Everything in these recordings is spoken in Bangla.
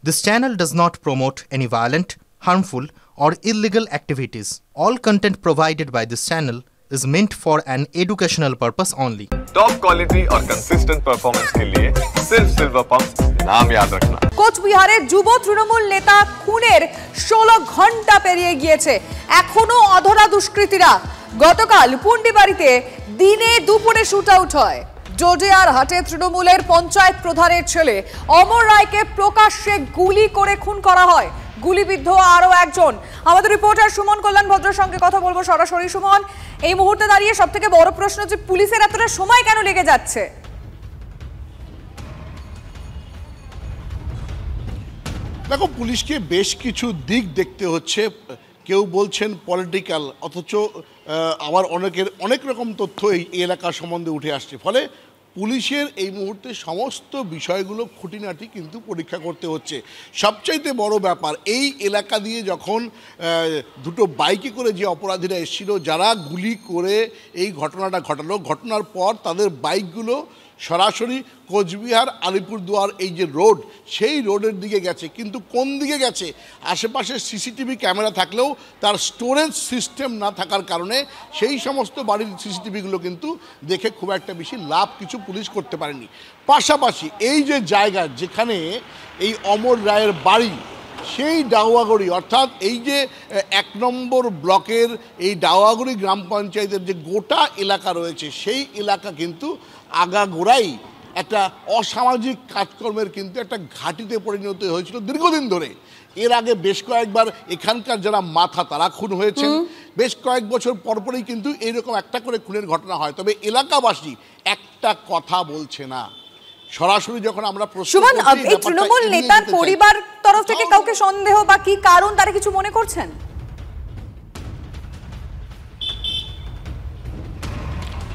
This channel does not promote any violent, harmful, or illegal activities. All content provided by this channel is meant for an educational purpose only. Top quality और कंसिस्टेंट परफॉर्मेंस के लिए सिर्फ सिल्वर पंप नाम याद रखना। কোচবিহারে যুব তৃণমূল নেতা খুনের 16 ঘন্টা পেরিয়ে গিয়েছে, এখনো অধরা দুষ্কৃতীরা। গতকাল পুন্ডিবাড়িতে দিনে দুপুরে শুট আউট হয়। জোডিয়ার হাটে তৃণমূলের পঞ্চায়েত প্রধানের ছেলে অমর রায়কে প্রকাশ্যে গুলি করে খুন করা হয়। গুলিবিদ্ধ আরো একজন। আমাদের রিপোর্টার সুমন কল্যাণ ভদ্রের সঙ্গে কথা বলবো সরাসরি। সুমন, এই মুহূর্তে দাঁড়িয়ে সবথেকে বড় প্রশ্ন যে পুলিশের এতটা সময় কেন লেগে যাচ্ছে? দেখো, পুলিশকে বেশ কিছু দিক দেখতে হচ্ছে। কেউ বলছেন পলিটিক্যাল, অথচ আবার অনেক রকম তথ্য এই এলাকা সম্বন্ধে উঠে আসছে। ফলে পুলিশের এই মুহূর্তে সমস্ত বিষয়গুলো খুঁটিনাটি কিন্তু পরীক্ষা করতে হচ্ছে। সবচাইতে বড় ব্যাপার, এই এলাকা দিয়ে যখন দুটো বাইকে করে যে অপরাধীরা এসেছিল, যারা গুলি করে এই ঘটনাটা ঘটালো, ঘটনার পর তাদের বাইকগুলো সরাসরি কোচবিহার আলিপুরদুয়ার এই যে রোড, সেই রোডের দিকে গেছে। কিন্তু কোন দিকে গেছে, আশেপাশে সিসিটিভি ক্যামেরা থাকলেও তার স্টোরেজ সিস্টেম না থাকার কারণে সেই সমস্ত বাড়ির সিসিটিভিগুলো কিন্তু দেখে খুব একটা বেশি লাভ কিছু পুলিশ করতে পারেনি। পাশাপাশি এই যে জায়গা যেখানে এই অমর রায়ের বাড়ি, সেই ডাওয়াগুড়ি, অর্থাৎ এই যে 1 নম্বর ব্লকের এই ডাওয়াগুড়ি গ্রাম পঞ্চায়েতের যে গোটা এলাকা রয়েছে, সেই এলাকা কিন্তু আগাগোড়াই একটা অসামাজিক কাজকর্মের কিন্তু একটা ঘাঁটিতে পরিণত হয়েছিল দীর্ঘদিন ধরে। এর আগে বেশ কয়েকবার এখানকার যারা মাথা তারা খুন হয়েছেন। বেশ কয়েক বছর পরপরই কিন্তু এইরকম একটা করে খুনের ঘটনা হয়। তবে এলাকাবাসী একটা কথা বলছে না। সরাসরি যখন আমরা সুমন, এই তৃণমূল নেতার পরিবার তরফ থেকে কাউকে সন্দেহ বা কি কারণ তারা কিছু মনে করছেন?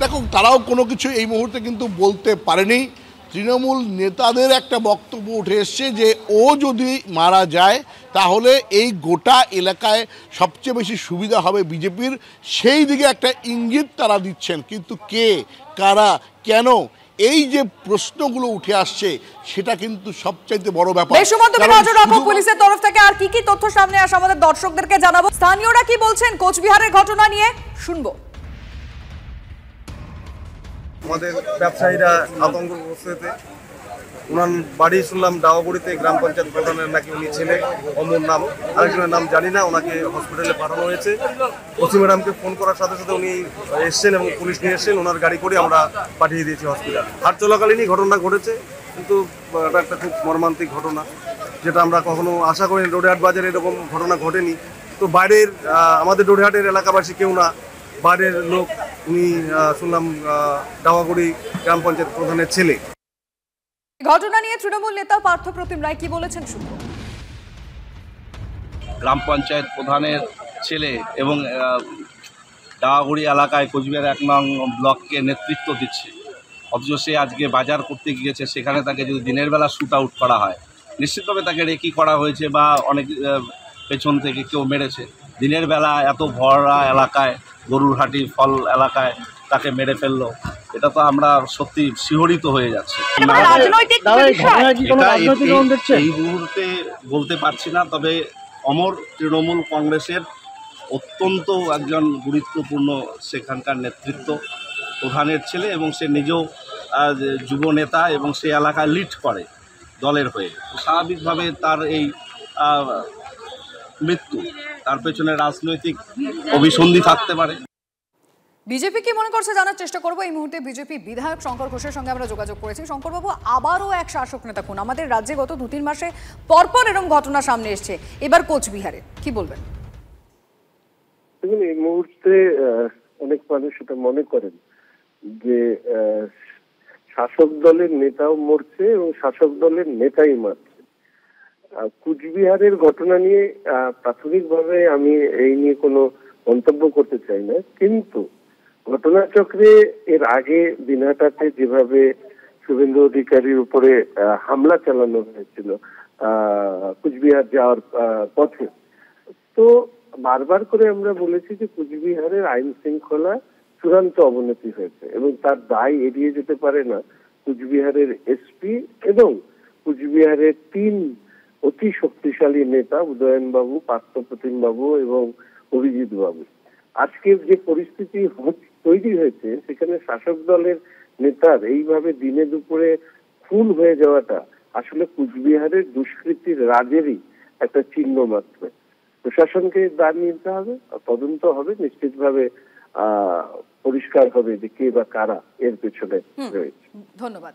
দেখো, তারাও কোনো কিছু এই মুহূর্তে কিন্তু বলতে পারেনি। তৃণমূল নেতাদের একটা বক্তব্য উঠে এসছে যে ও যদি মারা যায় তাহলে এই গোটা এলাকায় সবচেয়ে বেশি সুবিধা হবে বিজেপির, সেই দিকে একটা ইঙ্গিত তারা দিচ্ছেন। কিন্তু কে, কারা, কেন, এই যে প্রশ্নগুলো উঠে আসছে, সেটা কিন্তু সবচাইতে বড় ব্যাপার। পুলিশের তরফ থেকে আর কি কি তথ্য সামনে আসে আমাদের দর্শকদেরকে জানাবো। স্থানীয়রা কি বলছেন কোচবিহারের ঘটনা নিয়ে শুনবো। আমাদের ব্যবসায়ীরা আতঙ্কগ্রস্ততে, ওনার বাড়ি শুনলাম ডাওয়াগুড়িতে, গ্রাম পঞ্চায়েত প্রধানের নাকি উনি ছেলে, অমর নাম, আরেকজনের নাম জানি না। ওনাকে হসপিটালে পাঠানো হয়েছে। ওসি ম্যাডামকে ফোন করার সাথে সাথে উনি এসছেন এবং পুলিশ নিয়ে এসছেন। ওনার গাড়ি করে আমরা পাঠিয়ে দিয়েছি হসপিটাল। হাট চলাকালীনই ঘটনা ঘটেছে, কিন্তু এটা একটা খুব মর্মান্তিক ঘটনা, যেটা আমরা কখনো আশা করিনি। ডোডেহাট বাজারে এরকম ঘটনা ঘটেনি। তো বাইরের আমাদের ডোডেহাটের এলাকাবাসী কেউ না, বাইরের লোক। উনি শুনলাম ডাওয়াগুড়ি গ্রাম পঞ্চায়েত প্রধানের ছেলে। ঘটনা নিয়ে তৃণমূল নেতা পার্থপ্রতিম রায় কি বলেছেন শুনবো। গ্রাম পঞ্চায়েত প্রধানের ছেলে এবং ডাওয়াগুড়ি এলাকায় কোচবিহার 1 নং ব্লককে নেতৃত্ব দিচ্ছে, অথচ সে আজকে বাজার করতে গিয়েছে। সেখানে তাকে যদি দিনের বেলা শুট আউট করা হয়, নিশ্চিতভাবে তাকে রেকি করা হয়েছে বা অনেক পেছন থেকে কেউ মেরেছে। দিনের বেলা এত ভরা এলাকায়, গরুর হাটি ফল এলাকায় তাকে মেরে ফেললো, এটা তো আমরা সত্যি শিহরিত হয়ে যাচ্ছি। এই মুহূর্তে বলতে পারছি না, তবে অমর তৃণমূল কংগ্রেসের অত্যন্ত একজন গুরুত্বপূর্ণ সেখানকার নেতৃত্ব প্রধানের ছেলে, এবং সে নিজেও যুব নেতা এবং সে এলাকায় লিড করে দলের হয়ে। স্বাভাবিকভাবে তার এই মৃত্যু, তার পেছনে রাজনৈতিক অভিসন্ধি থাকতে পারে। বিজেপি কি মনে করছে জানার চেষ্টা করবো। এই মুহূর্তে বিজেপি বিধায়ক শঙ্কর ঘোষের সঙ্গে আমরা যোগাযোগ করেছি। শঙ্করবাবু, আবারও এক শাসক নেতা খুন। আমাদের রাজ্যে গত 2-3 মাসে পরপর এরকম ঘটনা সামনে এসছে, এবার কোচবিহারে কি বলবেন? এই মুহূর্তে অনেক মানুষ এটা মনে করেন যে শাসক দলের নেতাও মরছে এবং শাসক দলের নেতাই মারছে। কুচবিহারের ঘটনা নিয়ে প্রাথমিকভাবে আমি এই নিয়ে কোনো মন্তব্য করতে চাই না, কিন্তু ঘটনাচক্রে এর আগে দিনহাটাতে যেভাবে শুভেন্দু অধিকারীর উপরে হামলা চালানো হয়েছিল কুচবিহার যাওয়ার পথে, তো বারবার করে আমরা বলেছি যে কুচবিহারের আইন শৃঙ্খলা চূড়ান্ত অবনতি হয়েছে এবং তার দায় এড়িয়ে যেতে পারে না কুচবিহারের এসপি এবং কুচবিহারের 3 অতি শক্তিশালী নেতা উদয়ন বাবু, পার্থপ্রতিম বাবু এবং অভিজিৎ বাবু। আজকের যে পরিস্থিতি তৈরি হয়েছে সেখানে শাসক দলের নেতার এইভাবে দিনে দুপুরে খুন হয়ে যাওয়াটা আসলে কুচবিহারের দুষ্কৃতির রাজেরই একটা চিহ্ন মাত্র। প্রশাসনকে দাঁড় নিতে হবে, তদন্ত হবে, নিশ্চিতভাবে পরিষ্কার হবে যে কে বা কারা এর পেছনে রয়েছে। ধন্যবাদ।